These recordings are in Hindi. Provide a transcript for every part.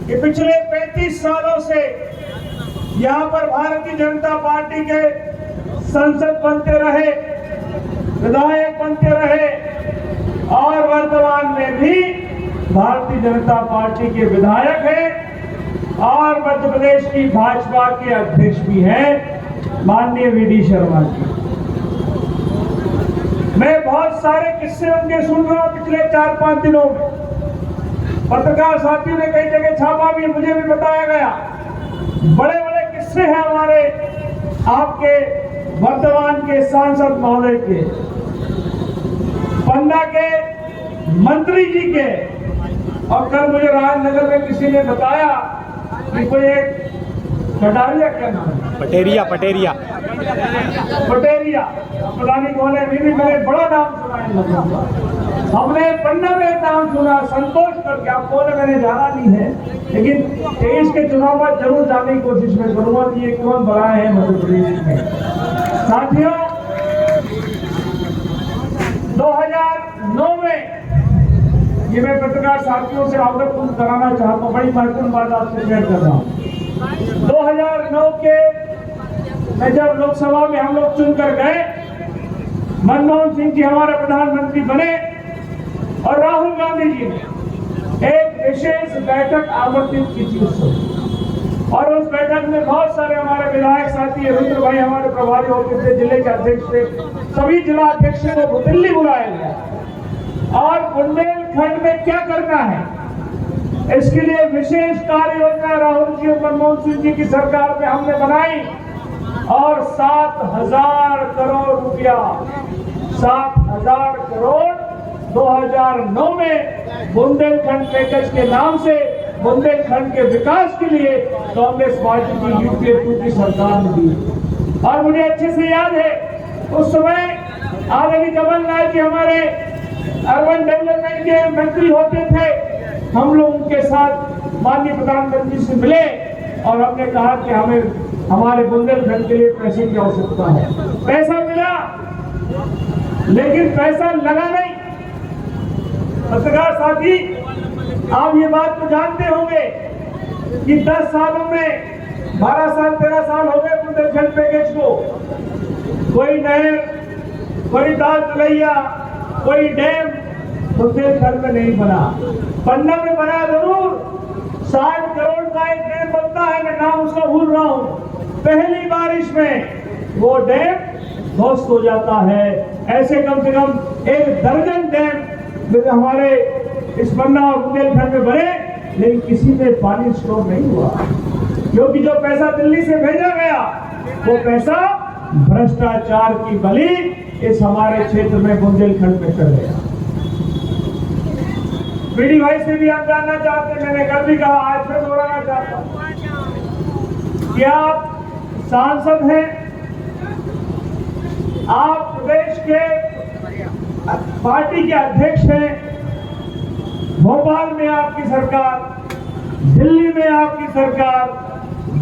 कि पिछले 35 सालों से यहाँ पर भारतीय जनता पार्टी के संसद बनते रहे, विधायक बनते रहे और वर्तमान में भी भारतीय जनता पार्टी के विधायक हैं और मध्य प्रदेश की भाजपा के अध्यक्ष भी हैं माननीय वीडी शर्मा जी। मैं बहुत सारे किस्से उनके सुन रहा हूं पिछले 4-5 दिनों में। पत्रकार साथियों ने कई जगह छापा भी, मुझे भी बताया गया। बड़े बड़े किस्से हैं हमारे आपके वर्तमान के सांसद महोदय के, पन्ना के मंत्री जी के। और कल मुझे राजनगर में किसी ने बताया कि कोई एक कटारिया, क्या नाम है, पटेरिया पता नहीं कौन है, मैंने बड़ा नाम सुना है लोगों का। हमने पन्ना में नाम सुना, संतोष करके, आप कौन है मैंने जाना नहीं है, लेकिन 23 के चुनाव में जरूर जानने की कोशिश में करूंगा कि ये कौन बनाए हैं मध्य प्रदेश में। साथियों, 2009 में ये मैं पत्रकार साथियों से अवगत कराना चाहता हूँ, बड़ी महत्वपूर्ण बात आपसे शेयर कर रहा हूँ। 2009 के में जब लोकसभा में हम लोग चुनकर गए, मनमोहन सिंह जी हमारे प्रधानमंत्री बने और राहुल गांधी जी ने एक विशेष बैठक आमंत्रित की थी उस समय। और उस बैठक में बहुत सारे हमारे विधायक साथी, रुद्र भाई हमारे प्रभारी होते थे, जिले के अध्यक्ष थे, सभी जिला अध्यक्षों को दिल्ली बुलाया गया और बुंदेलखंड में क्या करना है इसके लिए विशेष कार्य योजना राहुल जी और मनमोहन सिंह जी की सरकार में हमने बनाई और 7,000 करोड़ रुपया, 7,000 करोड़ 2009 में बुंदेलखंड पैकेज के नाम से बुंदेलखंड के विकास के लिए कांग्रेस पार्टी की यूपीए 2 की सरकार ने दी। और मुझे अच्छे से याद है उस समय आदरणीय कमलनाथ जी हमारे अर्बन डेवलपमेंट के मंत्री होते थे। हम लोग उनके साथ माननीय प्रधानमंत्री से मिले और हमने कहा कि हमें हमारे बुंदेलखंड के लिए पैसे की आवश्यकता है। पैसा मिला लेकिन पैसा लगा नहीं। पत्रकार साथी, आप ये बात तो जानते होंगे कि 10 सालों में 12 साल 13 साल हो गए बुंदेलखंड पैकेज को। कोई नहर, कोई दाल तलैया, कोई डैम बुंदेलखंड में नहीं बना। पन्ना में बना जरूर, 60 करोड़ का एक डैम बनता है, मैं नाम उसका भूल रहा हूँ। पहली बारिश में वो डैम ध्वस्त हो जाता है। ऐसे कम से कम 1 दर्जन डैम हमारे इस पन्ना और बुंदेलखंड में बने, लेकिन किसी में पानी स्टोर नहीं हुआ, क्योंकि जो पैसा दिल्ली से भेजा गया वो पैसा भ्रष्टाचार की बलि इस हमारे क्षेत्र में बुंदेलखंड में चल गया। वीडी भाई से भी आप जानना चाहते हैं, मैंने कल भी कहा, आज फिर दोहराना चाहता हूं कि आप सांसद हैं, आप प्रदेश के पार्टी के अध्यक्ष हैं, भोपाल में आपकी सरकार, दिल्ली में आपकी सरकार,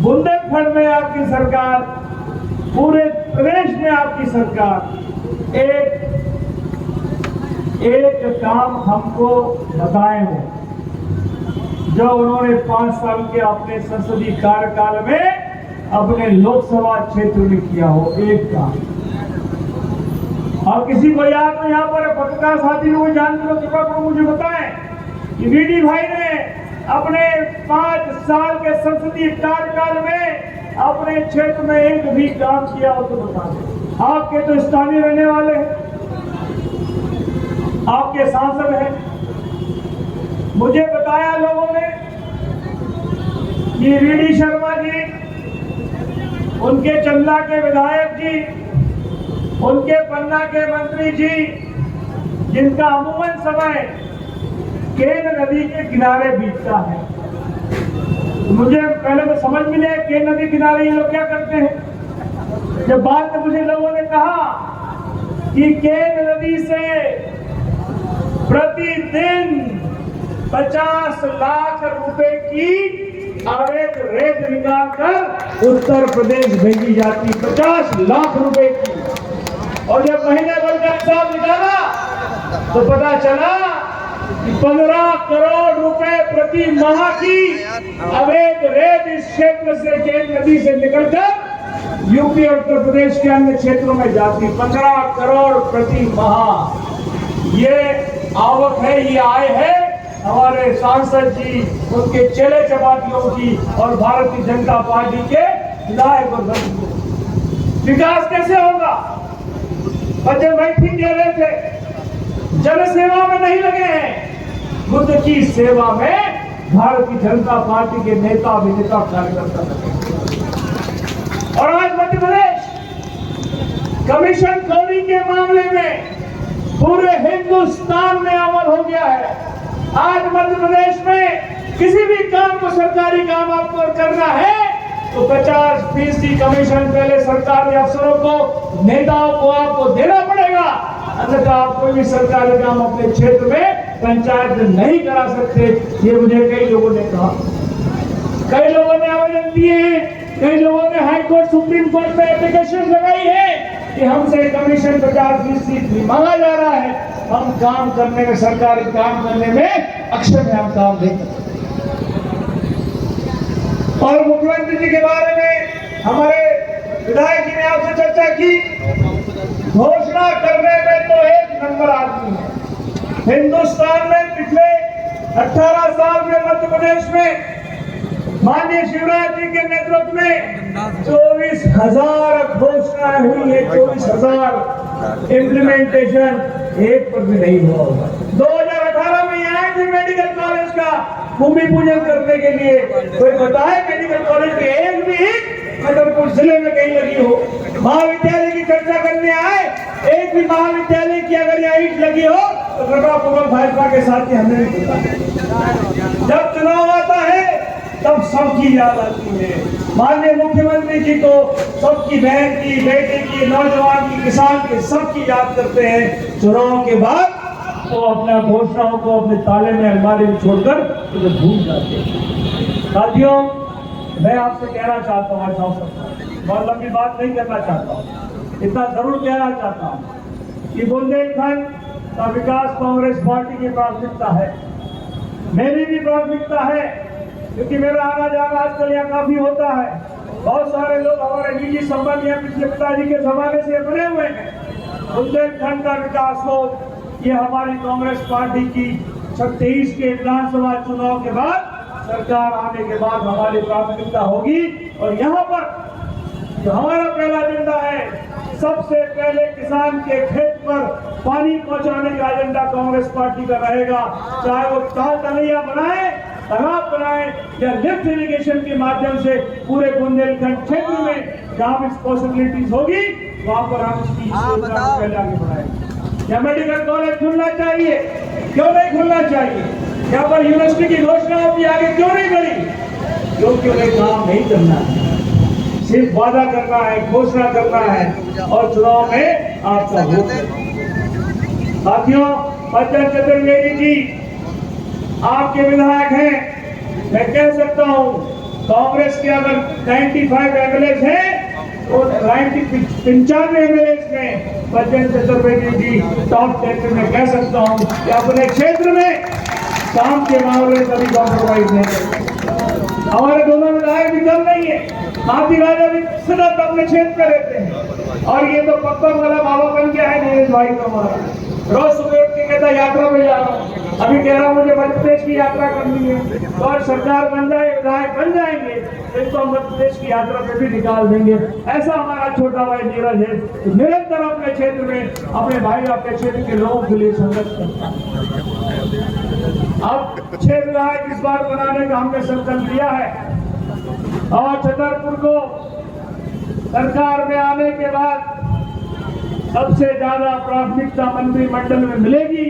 बुंदेलखंड में आपकी सरकार, पूरे प्रदेश में आपकी सरकार। एक काम हमको बताए हो जो उन्होंने 5 साल के अपने संसदीय कार्यकाल में अपने लोकसभा क्षेत्र में किया हो, एक काम। और किसी को याद तो यहाँ पर पत्रकार साथी लोग जानते हो, कृपा करो मुझे बताएं कि वीडी भाई ने अपने 5 साल के संसदीय कार्यकाल में अपने क्षेत्र में एक भी काम किया हो तो बता दें। आपके तो स्थानीय रहने वाले हैं, आपके सांसद हैं। मुझे बताया लोगों ने कि वीडी शर्मा जी, उनके चंदला के विधायक जी, उनके पन्ना के मंत्री जी, जिनका अमूमन समय केन नदी के किनारे बीतता है। मुझे पहले तो समझ में नहीं आया केन नदी किनारे ये लोग क्या करते हैं। जब बाद में मुझे लोगों ने कहा कि केन नदी से प्रतिदिन 50 लाख रुपए की अवैध रेत निकालकर उत्तर प्रदेश भेजी जाती, 50 लाख रुपए की। और जब महीने भर का हिसाब निकाला तो पता चला 15 करोड़ रुपए प्रति माह की अवैध रेत इस क्षेत्र से केन नदी से निकलकर यूपी और उत्तर प्रदेश के अन्य क्षेत्रों में जाती। 15 करोड़ प्रति माह ये आवक है, ये आय है हमारे सांसद जी, उनके चेले चपाटियों की और भारतीय जनता पार्टी के विधायक और मंत्री। विकास कैसे होगा? बच्चे भाई ठीक कह रहे थे, जन सेवा में नहीं लगे हैं, बुद्ध की सेवा में भारतीय जनता पार्टी के नेता अभिनेता कार्यकर्ता लगे। और आज मध्य प्रदेश कमीशन खोरी के मामले में पूरे हिंदुस्तान में अमल हो गया है। आज मध्य प्रदेश में किसी भी काम को, सरकारी काम आपको करना है तो 50% कमीशन पहले सरकारी अफसरों को, नेताओं को आपको देना पड़ेगा, अन्यथा आप कोई भी सरकारी काम अपने क्षेत्र में पंचायत में नहीं करा सकते। ये मुझे कई लोगों ने कहा, कई लोगों ने आवेदन दिए हैं, कई लोगों ने हाई कोर्ट, सुप्रीम कोर्ट में एप्लीकेशन लगाई है कि हमसे कमीशन 50% मांगा जा रहा है, हम काम करने में, सरकारी काम करने में अक्षम है, हम काम नहीं करते। और मुख्यमंत्री जी के बारे में हमारे विधायक जी ने आपसे चर्चा की, घोषणा करने में तो एक नंबर आदमी है। हिंदुस्तान में पिछले 18 साल में मध्य प्रदेश में माननीय शिवराज जी के नेतृत्व में 24,000 घोषणाएं हुई है, 24,000 इम्प्लीमेंटेशन एक पर भी नहीं हुआ होगा। 2018 में यहाँ आए थे मेडिकल कॉलेज का भूमि पूजन करने के लिए, कोई बताए मेडिकल कॉलेज के एक भी छतरपुर जिले में कहीं लगी हो? महाविद्यालय की चर्चा करने आए, एक भी महाविद्यालय की अगर यहाँ ईंट लगी हो तो गढ़वा भाजपा के साथ ही हमने नहीं देखा। जब चुनाव आता है तब सबकी याद आती है। माननीय मुख्यमंत्री जी को सबकी बहन की, बेटे की, नौजवान की, किसान की, सबकी याद करते हैं। चुनाव के बाद तो अपना घोषणाओं को अपने ताले में, अलमारी में छोड़कर उसे भूल जाते हैं। साथियों, मैं आपसे कहना चाहता हूँ, आज बहुत लंबी बात नहीं करना चाहता हूँ, इतना जरूर कहना चाहता हूँ कि बुंदेलखंड का विकास कांग्रेस पार्टी की प्राथमिकता है, मेरी भी प्राथमिकता है, क्योंकि मेरा आना जाना आजकल यहाँ काफी होता है। बहुत सारे लोग हमारे निजी संबंध यहाँ पिछले पिताजी के जमाने से बने हुए हैं। बुंदेलखंड का विकास हो, ये हमारी कांग्रेस पार्टी की 23 के विधानसभा चुनाव के बाद, सरकार आने के बाद हमारी प्राथमिकता होगी। और यहाँ पर जो हमारा पहला एजेंडा है, सबसे पहले किसान के खेत पर पानी पहुंचाने का एजेंडा कांग्रेस पार्टी का रहेगा। चाहे वो ताल तलैया बनाए, तालाब बनाए या लिफ्ट इरिगेशन के माध्यम से पूरे बुंदेलखंड क्षेत्र में जहाँ भी पॉसिबिलिटीज होगी वहाँ पर हम इसकी योजना को पहले आगे बढ़ाएंगे। या मेडिकल कॉलेज खुलना चाहिए, क्यों नहीं खुलना चाहिए? यहाँ पर यूनिवर्सिटी की घोषणा होती आगे क्यों नहीं करी? क्योंकि उन्हें काम नहीं करना है, सिर्फ वादा करना है, घोषणा करना है और चुनाव में आपका वोट। साथियों, सज्जन चतुर्वेदी जी आपके विधायक हैं, मैं कह सकता हूं कांग्रेस के अगर 95 एमएलए हैं तो 95 एमएलए में सज्जन चतुर्वेदी जी टॉप 10 में कह सकता हूं कि अपने क्षेत्र में काम के मामले कभी कॉम्प्रोमाइज नहीं करते। हमारे दोनों विधायक भी कम नहीं है, हाथी राजा भी सतत अपने क्षेत्र में रहते हैं। और ये तो पक्का वाला बाबा बन गया है नीरज भाई का हमारा, रोज सुबह उठ के कहता यात्रा में जा रहा हूँ, अभी कह रहा हूँ मुझे मध्य प्रदेश की यात्रा करनी है। तो और सरकार बन जाए, विधायक बन जाएंगे तो इनको हम मध्य प्रदेश की यात्रा पे भी निकाल देंगे। ऐसा हमारा छोटा भाई नीरज है, तो निरंतर अपने क्षेत्र में अपने भाई, अपने क्षेत्र के लोगों के लिए संघर्ष करता है। अब 6 विधायक इस बार बनाने का हमने संकल्प लिया है और छतरपुर को सरकार में आने के बाद सबसे ज्यादा प्राथमिकता मंत्रिमंडल में मिलेगी।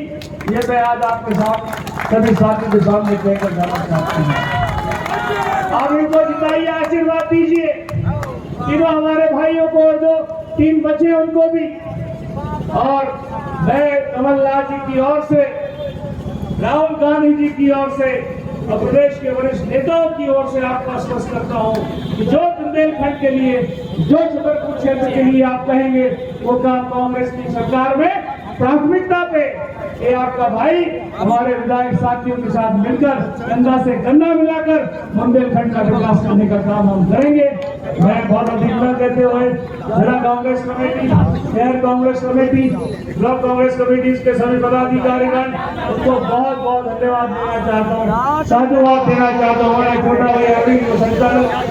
ये मैं आज आपके साथ सभी साथियों के सामने कहकर जाना चाहता हूँ। आप इनको जिताइए, आशीर्वाद दीजिए, तीनों हमारे भाइयों को और जो 3 बचे उनको भी। और मैं कमलनाथ जी की ओर से, राहुल गांधी जी की ओर से और प्रदेश के वरिष्ठ नेताओं की ओर से आपको आश्वस्त करता हूं कि जो बुंदेलखंड के लिए, जो छतरपुर क्षेत्र के लिए आप कहेंगे वो काम कांग्रेस की सरकार में प्राथमिकता पे ये आपका भाई हमारे विधायक साथियों के साथ मिलकर गंगा से गन्ना मिलाकर बुंदेलखंड का विकास करने का काम हम करेंगे। मैं बहुत अधिक न कहते हुए जिला कांग्रेस कमेटी, शहर Congress committee, block Congress committee के सभी पदाधिकारीगण उनको बहुत बहुत धन्यवाद देना चाहता हूँ, साधुवाद देना चाहता हूँ। छोटा भाई अभी संचालक